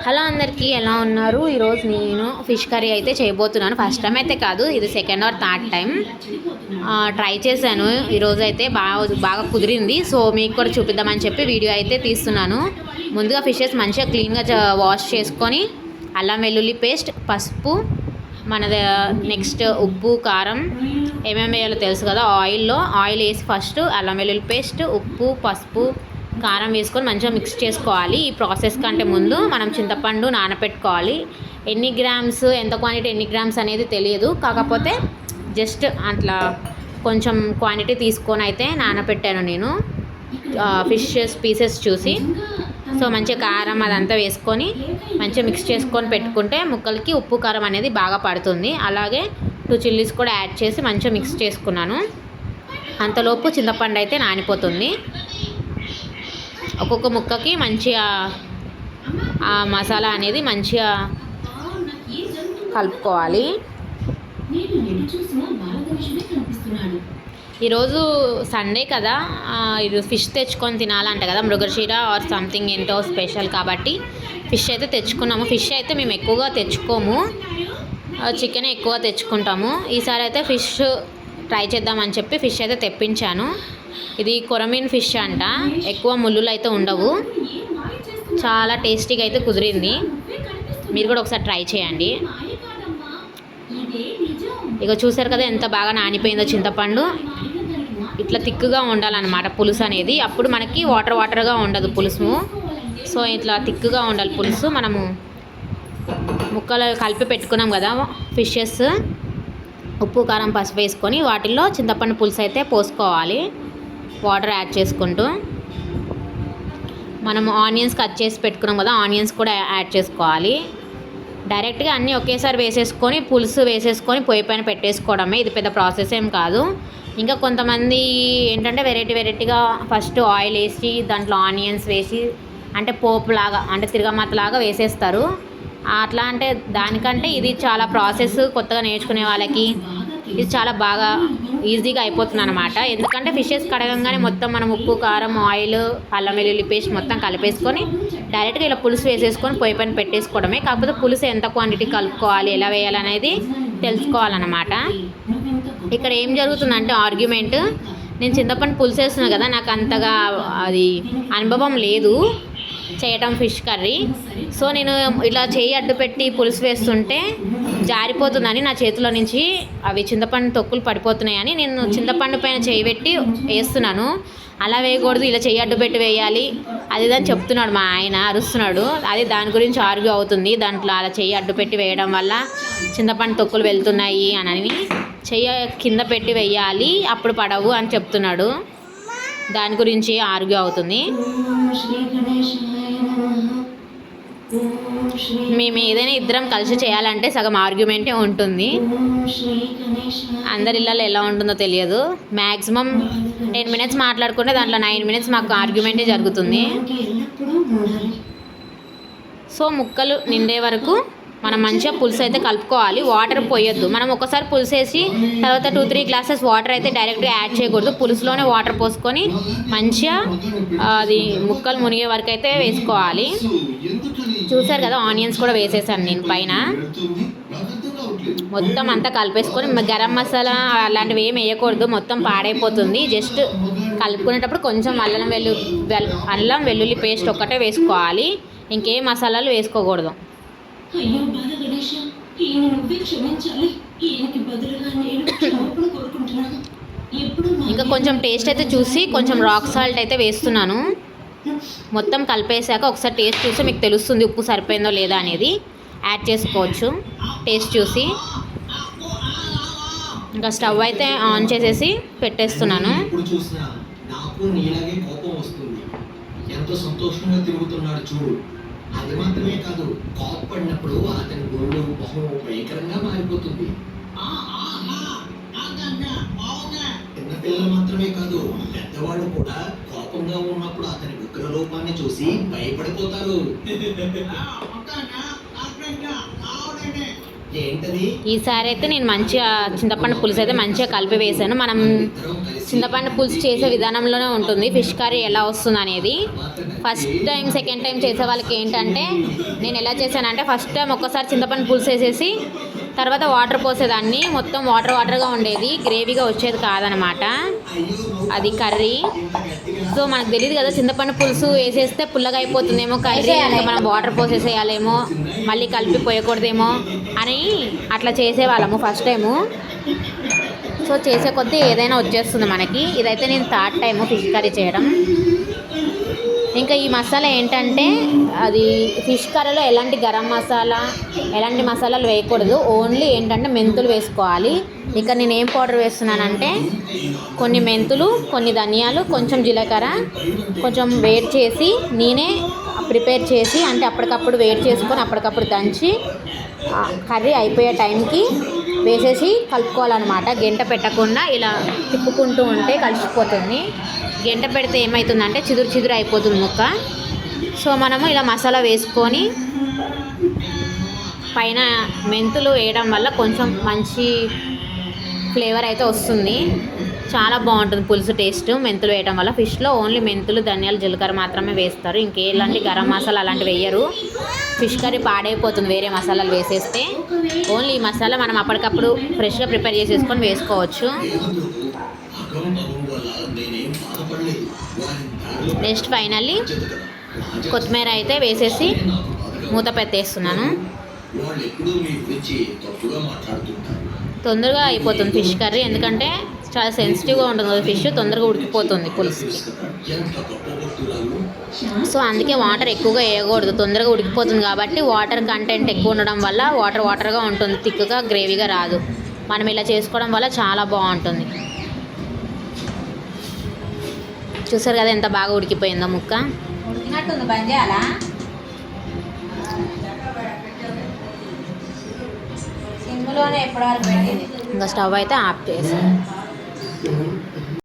Hello అందరికీ, ఎలా ఉన్నారు? ఈరోజు నేను ఫిష్ కర్రీ అయితే చేయబోతున్నాను. ఫస్ట్ టైం అయితే కాదు, ఇది second or third time try చేశాను. ఈరోజు అయితే బాగా కుదిరింది. సో మీకు కూడా చూపిద్దామని చెప్పి వీడియో అయితే తీస్తున్నాను. ముందుగా ఫిషెస్ మంచిగా క్లీన్గా వాష్ చేసుకొని అల్లం వెల్లుల్లి పేస్ట్, పసుపు, నెక్స్ట్ ఉప్పు, కారం ఏమేమి వేయాలో తెలుసు కదా. ఆయిల్ వేసి ఫస్ట్ అల్లం వెల్లుల్లి పేస్ట్, ఉప్పు, పసుపు, కారం వేసుకొని మంచిగా మిక్స్ చేసుకోవాలి. ఈ ప్రాసెస్ కంటే ముందు మనం చింతపండు నానపెట్టుకోవాలి. ఎన్ని గ్రామ్స్, ఎంత క్వాంటిటీ, ఎన్ని గ్రామ్స్ అనేది తెలియదు. కాకపోతే జస్ట్ అట్లా కొంచెం క్వాంటిటీ తీసుకొని అయితే నానపెట్టాను నేను, ఫిషెస్ పీసెస్ చూసి. సో మంచిగా కారం అదంతా వేసుకొని మంచిగా మిక్స్ చేసుకొని పెట్టుకుంటే ముక్కలకి ఉప్పు కారం అనేది బాగా పడుతుంది. అలాగే 2 చిల్లీస్ కూడా యాడ్ చేసి మంచిగా మిక్స్ చేసుకున్నాను. అంతలోపు చింతపండు అయితే నానిపోతుంది. ఒక్కొక్క ముక్కకి మంచిగా ఆ మసాలా అనేది మంచిగా కలుపుకోవాలి. ఈరోజు సండే కదా, ఇది ఫిష్ తెచ్చుకొని తినాలంట కదా, మృగశిర ఆర్ సంథింగ్ ఏంటో స్పెషల్ కాబట్టి ఫిష్ అయితే తెచ్చుకున్నాము. ఫిష్ అయితే మేము ఎక్కువగా తెచ్చుకోము, చికెన్ ఎక్కువ తెచ్చుకుంటాము. ఈసారి అయితే ఫిష్ ట్రై చేద్దామని చెప్పి ఫిష్ అయితే తెప్పించాను. ఇది కొరమీన్ ఫిష్ అంట, ఎక్కువ ముళ్ళులు అయితే ఉండవు. చాలా టేస్టీగా అయితే కుదిరింది. మీరు కూడా ఒకసారి ట్రై చేయండి. ఇక చూసారు కదా ఎంత బాగా నానిపోయిందో చింతపండు. ఇట్లా తిక్కుగా ఉండాలన్నమాట పులుసు అనేది, అప్పుడు మనకి వాటర్గా ఉండదు పులుసు. సో ఇట్లా తిక్కుగా ఉండాలి పులుసు. మనము ముక్కలు కలిపి పెట్టుకున్నాం కదా ఫిషెస్, ఉప్పు, కారం, పసుపు వేసుకొని వాటిల్లో చింతపండు పులుసు అయితే పోసుకోవాలి. వాటర్ యాడ్ చేసుకుంటూ మనము ఆనియన్స్ కట్ చేసి పెట్టుకున్నాం కదా, ఆనియన్స్ కూడా యాడ్ చేసుకోవాలి. డైరెక్ట్గా అన్నీ ఒకేసారి వేసేసుకొని పులుసు వేసేసుకొని పొయ్యి పైన పెట్టేసుకోవడమే. ఇది పెద్ద ప్రాసెస్ ఏం కాదు. ఇంకా కొంతమంది ఏంటంటే వెరైటీగా ఫస్ట్ ఆయిల్ వేసి దాంట్లో ఆనియన్స్ వేసి అంటే పోపులాగా, అంటే తిరగమాతలాగా వేసేస్తారు. అట్లా అంటే దానికంటే ఇది చాలా ప్రాసెస్. కొత్తగా నేర్చుకునే వాళ్ళకి ఇది చాలా బాగా ఈజీగా అయిపోతుంది అనమాట. ఎందుకంటే ఫిషెస్ కడగంగానే మొత్తం మనం ఉప్పు, కారం, ఆయిల్, అల్లం వెల్లుల్లి పేస్ట్ మొత్తం కలిపేసుకొని డైరెక్ట్గా ఇలా పులుసు వేసేసుకొని పొయ్యి పైన పెట్టేసుకోవడమే. కాకపోతే పులుసు ఎంత క్వాంటిటీ కలుపుకోవాలి, ఎలా వేయాలనేది తెలుసుకోవాలన్నమాట. ఇక్కడ ఏం జరుగుతుందంటే ఆర్గ్యుమెంట్, నేను చింతపండు పులుసు వేస్తున్నాను కదా, నాకు అంతగా అది అనుభవం లేదు చేయటం ఫిష్ కర్రీ. సో నేను ఇలా చేయి అడ్డు పెట్టి పులుసు వేస్తుంటే జారిపోతుందని నా చేతిలో నుంచి అవి చింతపండు తొక్కులు పడిపోతున్నాయని నేను చింతపండు పైన చేయి పెట్టి వేస్తున్నాను. అలా వేయకూడదు, ఇలా చేయి అడ్డు పెట్టి వేయాలి అది అని చెప్తున్నాడు మా ఆయన, అరుస్తున్నాడు. అది దాని గురించి ఆర్గ్యూ అవుతుంది. దాంట్లో అలా చేయి అడ్డు పెట్టి వేయడం వల్ల చింతపండు తొక్కులు వెళ్తున్నాయి అని, చెయ్యి కింద పెట్టి వేయాలి అప్పుడు పడవు అని చెప్తున్నాడు. దాని గురించి ఆర్గ్యూ అవుతుంది. మేము ఏదైనా ఇద్దరం కలిసి చేయాలంటే సగం ఆర్గ్యుమెంటే ఉంటుంది. అందరి ఇళ్ళలో ఎలా ఉంటుందో తెలియదు. మ్యాక్సిమం 10 minutes మాట్లాడుకుంటే దాంట్లో 9 minutes మాకు ఆర్గ్యుమెంటే జరుగుతుంది. సో ముక్కలు నిండే వరకు మనం మంచిగా పులుసు అయితే కలుపుకోవాలి. వాటర్ పోయొద్దు. మనం ఒకసారి పులుసు వేసి తర్వాత 2-3 glasses వాటర్ అయితే డైరెక్ట్గా యాడ్ చేయకూడదు. పులుసులోనే వాటర్ పోసుకొని మంచిగా అది ముక్కలు మునిగే వరకు అయితే వేసుకోవాలి. చూసారు కదా, ఆనియన్స్ కూడా వేసేసాను నేను పైన. మొత్తం అంతా కలిపేసుకొని గరం మసాలా అలాంటివి ఏమి వేయకూడదు, మొత్తం పాడైపోతుంది. జస్ట్ కలుపుకునేటప్పుడు కొంచెం అల్లం వెల్లుల్లి పేస్ట్ ఒక్కటే వేసుకోవాలి, ఇంకే మసాలాలు వేసుకోకూడదు. ఇంకా కొంచెం టేస్ట్ అయితే చూసి కొంచెం రాక్ సాల్ట్ అయితే వేస్తున్నాను. మొత్తం కలిపేసాక ఒకసారి టేస్ట్ చూసి మీకు తెలుస్తుంది ఉప్పు సరిపోయిందో లేదా అనేది. యాడ్ చేసుకోవచ్చు టేస్ట్ చూసి. ఇంకా స్టవ్ అయితే ఆన్ చేసేసి పెట్టేస్తున్నాను. అది మాత్రమే కాదు, కోపడినప్పుడు అతని గొంతు మొహం భయంకరంగా మారిపోతుంది. చిన్నపిల్లలు మాత్రమే కాదు, పెద్దవాళ్ళు కూడా కోపంగా ఉన్నప్పుడు అతని ఉగ్ర రూపాన్ని చూసి భయపడిపోతారు. ఏంటది? ఈసారి అయితే నేను మంచిగా చింతపండు పులుసు అయితే మంచిగా కలిపి వేసాను. మనం చింతపండు పులుసు చేసే విధానంలోనే ఉంటుంది ఫిష్ కర్రీ ఎలా వస్తుంది అనేది. ఫస్ట్ టైం సెకండ్ టైం చేసే వాళ్ళకి ఏంటంటే నేను ఎలా చేశానంటే ఫస్ట్ టైం ఒక్కసారి చింతపండు పులుసు వేసేసి తర్వాత వాటర్ పోసేదాన్ని. మొత్తం వాటర్ వాటర్గా ఉండేది, గ్రేవీగా వచ్చేది కాదనమాట అది కర్రీ. సో మనకు తెలియదు కదా చింతపండు పులుసు వేసేస్తే పుల్లగా అయిపోతుందేమో కర్రీ, ఇంకా మనం వాటర్ పోసేసేయాలేమో, మళ్ళీ కలిపి పోయకూడదేమో అని అట్లా చేసేవాళ్ళము ఫస్ట్ టైము. సో చేసే కొద్దీ ఏదైనా వచ్చేస్తుంది మనకి. ఇదైతే నేను థర్డ్ టైము ఫిష్ కర్రీ చేయడం. ఇంకా ఈ మసాలా ఏంటంటే అది ఫిష్ కర్రీలో ఎలాంటి గరం మసాలా ఎలాంటి మసాలాలు వేయకూడదు, ఓన్లీ ఏంటంటే మెంతులు వేసుకోవాలి. ఇక నేను ఏం పౌడర్ వేస్తున్నానంటే కొన్ని మెంతులు, కొన్ని ధనియాలు, కొంచెం జీలకర్ర, కొంచెం వేడి చేసి నేనే ప్రిపేర్ చేసి అంటే అప్పటికప్పుడు వేడి చేసుకొని అప్పటికప్పుడు దంచి కర్రీ అయిపోయే టైంకి వేసేసి కలుపుకోవాలన్నమాట. గెంట పెట్టకుండా ఇలా తిప్పుకుంటూ ఉంటే కలిసిపోతుంది. గెంట పెడితే ఏమవుతుందంటే చిదురు చిదురు అయిపోతుంది ముక్క. సో మనము ఇలా మసాలా వేసుకొని పైన మెంతులు వేయడం వల్ల కొంచెం మంచి ఫ్లేవర్ అయితే వస్తుంది, చాలా బాగుంటుంది పులుసు టేస్ట్ మెంతులు వేయడం వల్ల. ఫిష్లో ఓన్లీ మెంతులు, ధనియాలు, జీలకర్ర మాత్రమే వేస్తారు, ఇంకేలాంటి గరం మసాలా అలాంటివి వేయరు. ఫిష్ కర్రీ పాడైపోతుంది వేరే మసాలాలు వేసేస్తే. ఓన్లీ ఈ మసాలా మనం అప్పటికప్పుడు ఫ్రెష్గా ప్రిపేర్ చేసేసుకొని వేసుకోవచ్చు. నెక్స్ట్ ఫైనల్లీ కొత్తిమీర అయితే వేసేసి మూత పెట్టేస్తున్నాను. తొందరగా అయిపోతుంది ఫిష్ కర్రీ, ఎందుకంటే చాలా సెన్సిటివ్గా ఉంటుంది కదా ఫిష్, తొందరగా ఉడికిపోతుంది పులుసుకి. సో అందుకే వాటర్ ఎక్కువగా వేయకూడదు, తొందరగా ఉడికిపోతుంది కాబట్టి. వాటర్ కంటెంట్ ఎక్కువ ఉండడం వల్ల వాటర్ వాటర్గా ఉంటుంది, థిక్గా గ్రేవీగా రాదు. మనం ఇలా చేసుకోవడం వల్ల చాలా బాగుంటుంది. చూసారు కదా ఎంత బాగా ఉడికిపోయిందో ముక్క. ఉడికినట్టుంది, బంద్ చేయాలా? సిమ్లోనే ఎప్పటివరకు పెట్టింది. ఇంకా స్టవ్ అయితే ఆఫ్ చేసి